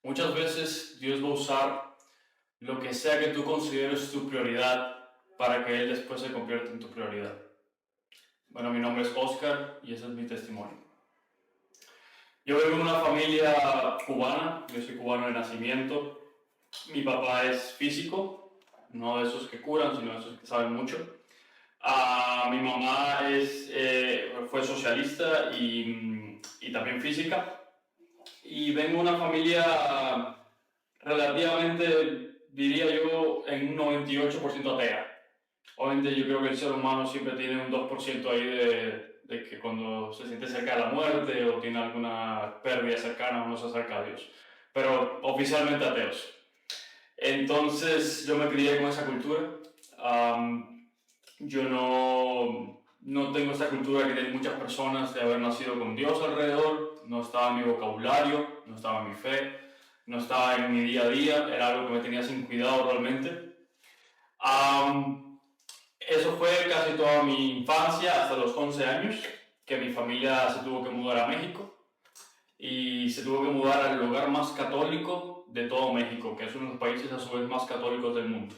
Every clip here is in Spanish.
Muchas veces Dios va a usar lo que sea que tú consideres tu prioridad para que Él después se convierta en tu prioridad. Bueno, mi nombre es Oscar y ese es mi testimonio. Yo vengo de una familia cubana, yo soy cubano de nacimiento. Mi papá es físico, no de esos que curan, sino de esos que saben mucho. Mi mamá fue socialista y también física. Y vengo de una familia relativamente, diría yo, en un 98% atea. Obviamente yo creo que el ser humano siempre tiene un 2% ahí de que cuando se siente cerca de la muerte o tiene alguna pérdida cercana uno se acerca a Dios. Pero oficialmente ateos. Entonces yo me crié con esa cultura. Yo no tengo esa cultura que tienen muchas personas de haber nacido con Dios alrededor. No estaba en mi vocabulario, no estaba en mi fe, no estaba en mi día a día. Era algo que me tenía sin cuidado realmente. Eso fue casi toda mi infancia, hasta los 11 años, que mi familia se tuvo que mudar a México y se tuvo que mudar al lugar más católico de todo México, que es uno de los países a su vez más católicos del mundo.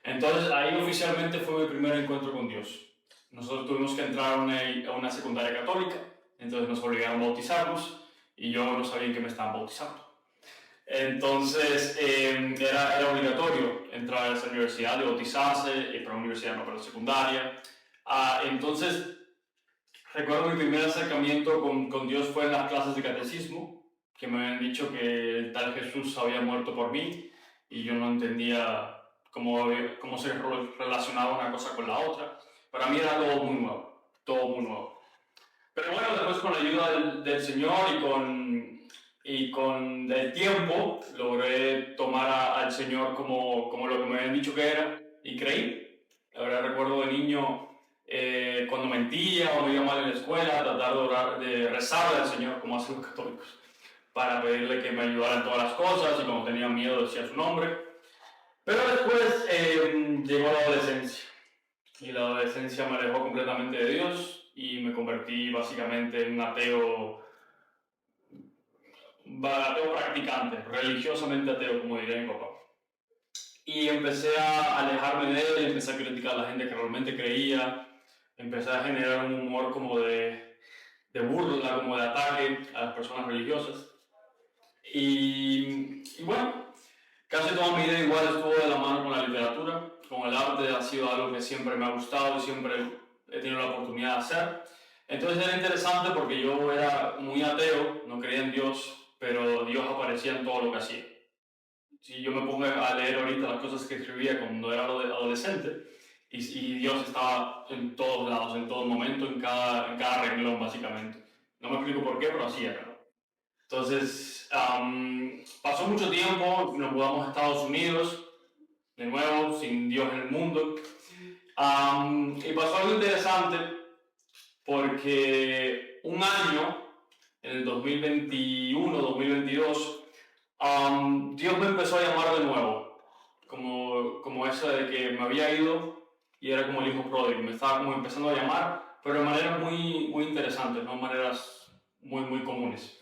Entonces ahí oficialmente fue mi primer encuentro con Dios. Nosotros tuvimos que entrar a una secundaria católica, entonces nos obligaron a bautizarnos y yo no sabía en qué me estaban bautizando. Entonces era obligatorio entrar a esa universidad, de bautizarse, para la universidad no, para la secundaria. Entonces recuerdo mi primer acercamiento con Dios fue en las clases de catecismo, que me habían dicho que el tal Jesús había muerto por mí y yo no entendía cómo se relacionaba una cosa con la otra. Para mí era todo muy nuevo, todo muy nuevo. Pero bueno, después con la ayuda del Señor y con el tiempo logré tomar al Señor como lo que me habían dicho que era y creí. Ahora recuerdo de niño cuando mentía o me iba mal en la escuela, tratar de rezarle al Señor como hacen los católicos para pedirle que me ayudara en todas las cosas y cuando tenía miedo decía su nombre. Pero después llegó la adolescencia y la adolescencia me alejó completamente de Dios y me convertí básicamente en un ateo practicante, religiosamente ateo, como diría mi papá. Y empecé a alejarme de él, empecé a criticar a la gente que realmente creía, empecé a generar un humor como de burla, como de ataque a las personas religiosas. Y bueno, casi toda mi vida igual estuvo de la mano con la literatura, con el arte, ha sido algo que siempre me ha gustado y siempre he tenido la oportunidad de hacer. Entonces era interesante porque yo era muy ateo, no creía en Dios, pero Dios aparecía en todo lo que hacía. Si yo me pongo a leer ahorita las cosas que escribía cuando era adolescente, y Dios estaba en todos lados, en todo momento, en cada renglón básicamente. No me explico por qué, pero así era. Entonces, pasó mucho tiempo, nos mudamos a Estados Unidos, de nuevo, sin Dios en el mundo. Y pasó algo interesante porque un año, en el 2021-2022, Dios me empezó a llamar de nuevo, como eso de que me había ido y era como el hijo pródigo, me estaba como empezando a llamar, pero de maneras muy, muy interesantes, no maneras muy, muy comunes.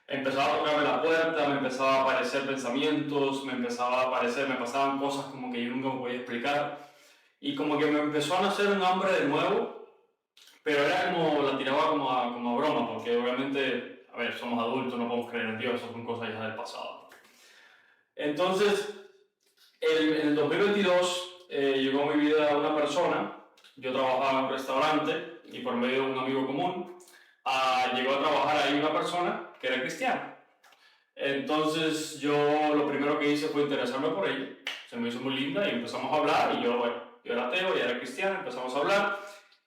Empezaba a tocarme la puerta, me empezaba a aparecer pensamientos, me pasaban cosas como que yo nunca me podía explicar y como que me empezó a nacer un hambre de nuevo, pero era como, la tiraba como a broma, porque obviamente, a ver, somos adultos, no podemos creer en Dios, eso son cosas ya del pasado. Entonces, en el 2022 llegó a mi vida una persona, yo trabajaba en un restaurante y por medio de un amigo común, llegó a trabajar ahí una persona que era cristiana. Entonces yo lo primero que hice fue interesarme por ella, se me hizo muy linda y empezamos a hablar y yo era ateo, ella era cristiana, empezamos a hablar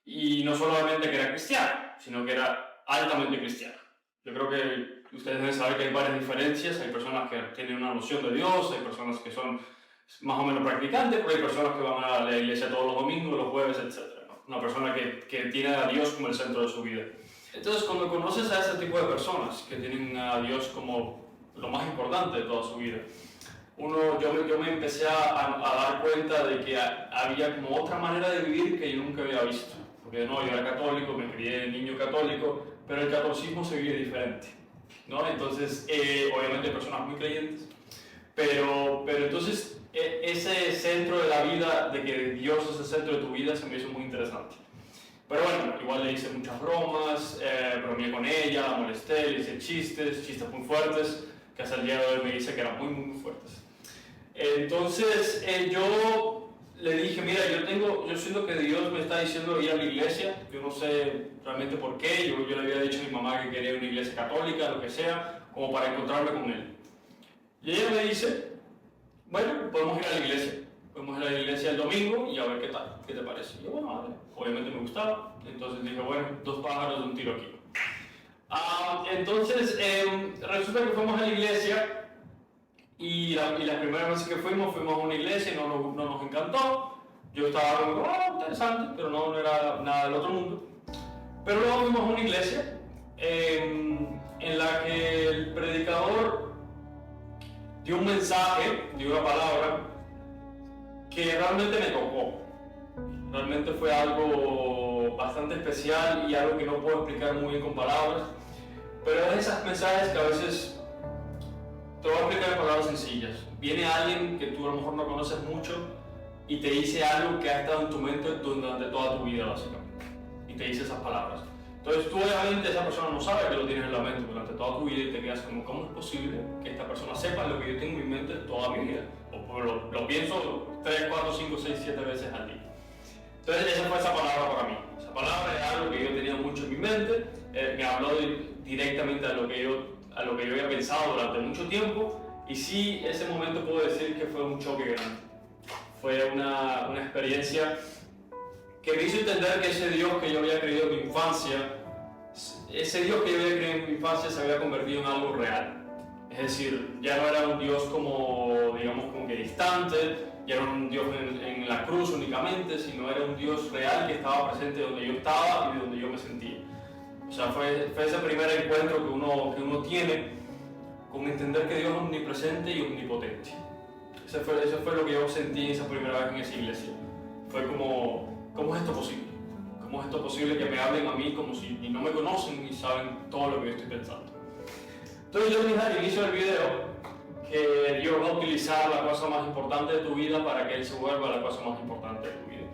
y no solamente que era cristiana, sino que era altamente cristiana. Yo creo que ustedes deben saber que hay varias diferencias, hay personas que tienen una noción de Dios, hay personas que son más o menos practicantes, pero hay personas que van a la iglesia todos los domingos, los jueves, etc. Una persona que tiene a Dios como el centro de su vida. Entonces, cuando conoces a ese tipo de personas que tienen a Dios como lo más importante de toda su vida, yo me empecé a dar cuenta de que había como otra manera de vivir que yo nunca había visto. Porque no, yo era católico, me crié niño católico, pero el catolicismo se vive diferente. ¿no? Entonces, obviamente hay personas muy creyentes, pero entonces ese centro de la vida, de que Dios es el centro de tu vida, se me hizo muy interesante. Pero bueno, igual le hice muchas bromas, bromeé con ella, la molesté, le hice chistes muy fuertes, que hasta el día de hoy me dice que eran muy fuertes. Entonces yo le dije, mira, yo siento que Dios me está diciendo ir a la iglesia, yo no sé realmente por qué, yo le había dicho a mi mamá que quería una iglesia católica, lo que sea, como para encontrarme con él. Y ella me dice, bueno, podemos ir a la iglesia. Podemos ir a la iglesia el domingo y a ver qué tal, qué te parece. Y yo, bueno, vale. Obviamente me gustaba, entonces dije, bueno, 2 pájaros de un tiro aquí. Entonces, resulta que fuimos a la iglesia y la primera vez que fuimos a una iglesia y no nos encantó. Yo estaba como, interesante, pero no era nada del otro mundo. Pero luego fuimos a una iglesia en la que el predicador dio un mensaje, dio una palabra que realmente me tocó. Realmente fue algo bastante especial y algo que no puedo explicar muy bien con palabras, pero es de esos mensajes que a veces te voy a explicar en palabras sencillas. Viene alguien que tú a lo mejor no conoces mucho y te dice algo que ha estado en tu mente durante toda tu vida, básicamente, y te dice esas palabras. Entonces tú obviamente esa persona no sabe que lo tienes en la mente durante toda tu vida y te quedas como, ¿cómo es posible que esta persona sepa lo que yo tengo en mi mente toda mi vida? O lo pienso 3, 4, 5, 6, 7 veces al día. Entonces esa fue esa palabra para mí. Esa palabra era algo que yo tenía mucho en mi mente, me habló directamente a lo que yo había pensado durante mucho tiempo, y sí, ese momento puedo decir que fue un choque grande. Fue una experiencia que me hizo entender que ese Dios que yo había creído en mi infancia, ese Dios que yo había creído en mi infancia se había convertido en algo real. Es decir, ya no era un Dios como, digamos, como que distante, ya no era un Dios en la cruz únicamente, sino era un Dios real que estaba presente donde yo estaba y donde yo me sentía. O sea, fue ese primer encuentro que uno tiene con entender que Dios es omnipresente y omnipotente. Eso fue lo que yo sentí esa primera vez en esa iglesia. Fue como, ¿cómo es esto posible? ¿Cómo es esto posible que me hablen a mí como si no me conocen y saben todo lo que yo estoy pensando? Entonces yo dije al inicio del video que Dios va a utilizar la cosa más importante de tu vida para que Él se vuelva la cosa más importante de tu vida.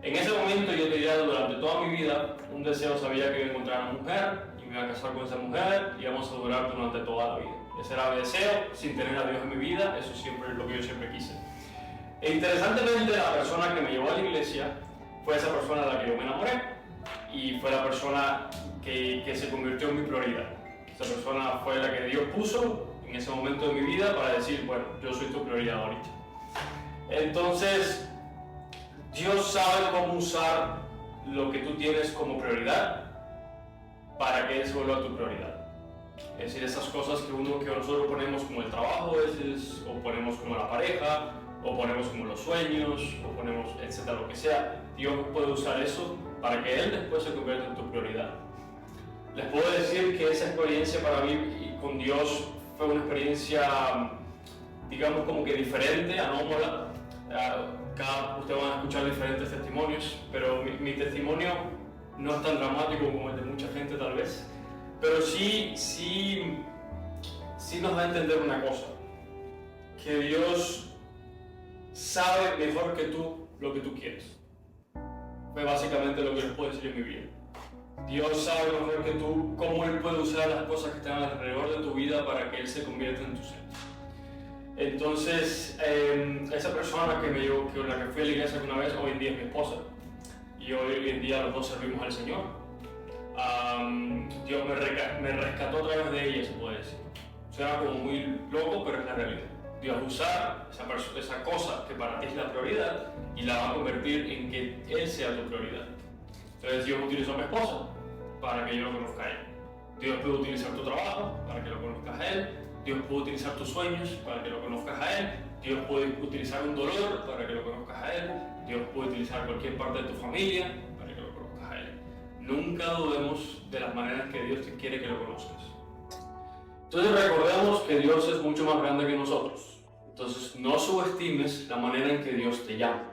En ese momento yo tenía durante toda mi vida un deseo, sabía que iba a encontrar a una mujer y me iba a casar con esa mujer y íbamos a durar durante toda la vida. Ese era mi deseo, sin tener a Dios en mi vida, eso siempre es lo que yo siempre quise. E interesantemente la persona que me llevó a la iglesia fue esa persona de la que yo me enamoré y fue la persona que se convirtió en mi prioridad. Esa persona fue la que Dios puso en ese momento de mi vida para decir, bueno, yo soy tu prioridad ahorita. Entonces, Dios sabe cómo usar lo que tú tienes como prioridad para que Él se vuelva tu prioridad. Es decir, esas cosas que nosotros ponemos como el trabajo a veces, o ponemos como la pareja, o ponemos como los sueños, o ponemos etcétera, lo que sea, Dios puede usar eso para que Él después se convierta en tu prioridad. Les puedo decir que esa experiencia para mí con Dios fue una experiencia, digamos, como que diferente, anómala. Ustedes van a escuchar diferentes testimonios, pero mi testimonio no es tan dramático como el de mucha gente tal vez, pero sí nos da a entender una cosa, que Dios sabe mejor que tú lo que tú quieres. Fue básicamente lo que les puedo decir en mi vida. Dios sabe mejor que tú cómo Él puede usar las cosas que están alrededor de tu vida para que Él se convierta en tu centro. Entonces, esa persona con la que fui a la iglesia una vez, hoy en día es mi esposa. Y hoy en día los dos servimos al Señor. Dios me rescató a través de ella, se puede decir. Suena como muy loco, pero es la realidad. Dios va a usar esa cosa que para ti es la prioridad y la va a convertir en que Él sea tu prioridad. Entonces Dios utilizó a mi esposa para que yo lo conozca a Él. Dios puede utilizar tu trabajo para que lo conozcas a Él. Dios puede utilizar tus sueños para que lo conozcas a Él. Dios puede utilizar un dolor para que lo conozcas a Él. Dios puede utilizar cualquier parte de tu familia para que lo conozcas a Él. Nunca dudemos de las maneras que Dios te quiere que lo conozcas. Entonces recordemos que Dios es mucho más grande que nosotros. Entonces no subestimes la manera en que Dios te llama.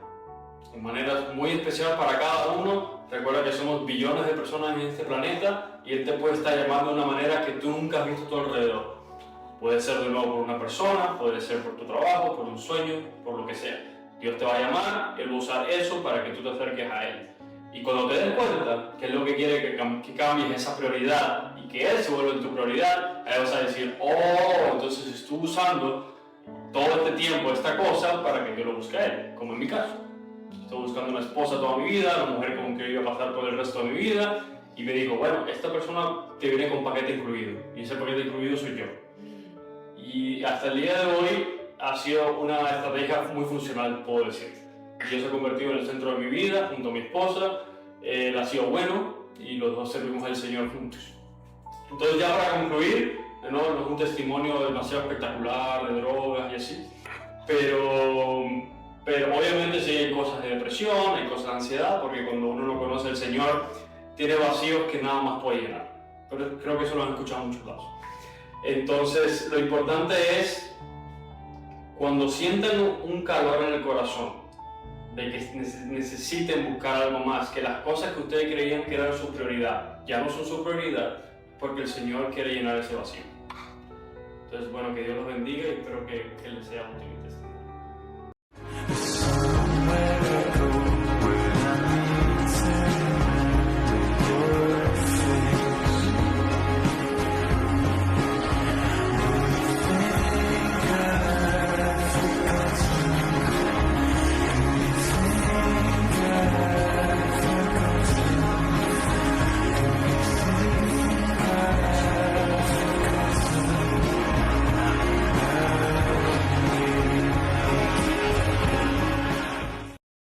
De manera muy especial para cada uno. Recuerda que somos billones de personas en este planeta y Él te puede estar llamando de una manera que tú nunca has visto a tu alrededor. Puede ser de nuevo por una persona, puede ser por tu trabajo, por un sueño, por lo que sea. Dios te va a llamar, Él va a usar eso para que tú te acerques a Él. Y cuando te des cuenta que es lo que quiere que cambies esa prioridad y que Él se vuelva tu prioridad, ahí vas a decir, oh, entonces estuve usando todo este tiempo esta cosa para que yo lo busque a Él, como en mi caso. Estoy buscando una esposa toda mi vida, una mujer con quien iba a pasar por el resto de mi vida, y me digo, bueno, esta persona te viene con paquete incluido, y ese paquete incluido soy yo. Y hasta el día de hoy ha sido una estrategia muy funcional, puedo decir. Dios se ha convertido en el centro de mi vida, junto a mi esposa, Él ha sido bueno, y los dos servimos al Señor juntos. Entonces ya para concluir, no es un testimonio demasiado espectacular de drogas y así, pero obviamente sí hay cosas de depresión, hay cosas de ansiedad, porque cuando uno no conoce al Señor, tiene vacíos que nada más puede llenar. Pero creo que eso lo han escuchado en muchos lados. Entonces, lo importante es, cuando sientan un calor en el corazón, de que necesiten buscar algo más, que las cosas que ustedes creían que eran su prioridad, ya no son su prioridad, porque el Señor quiere llenar ese vacío. Entonces, bueno, que Dios los bendiga y espero que les sea útil.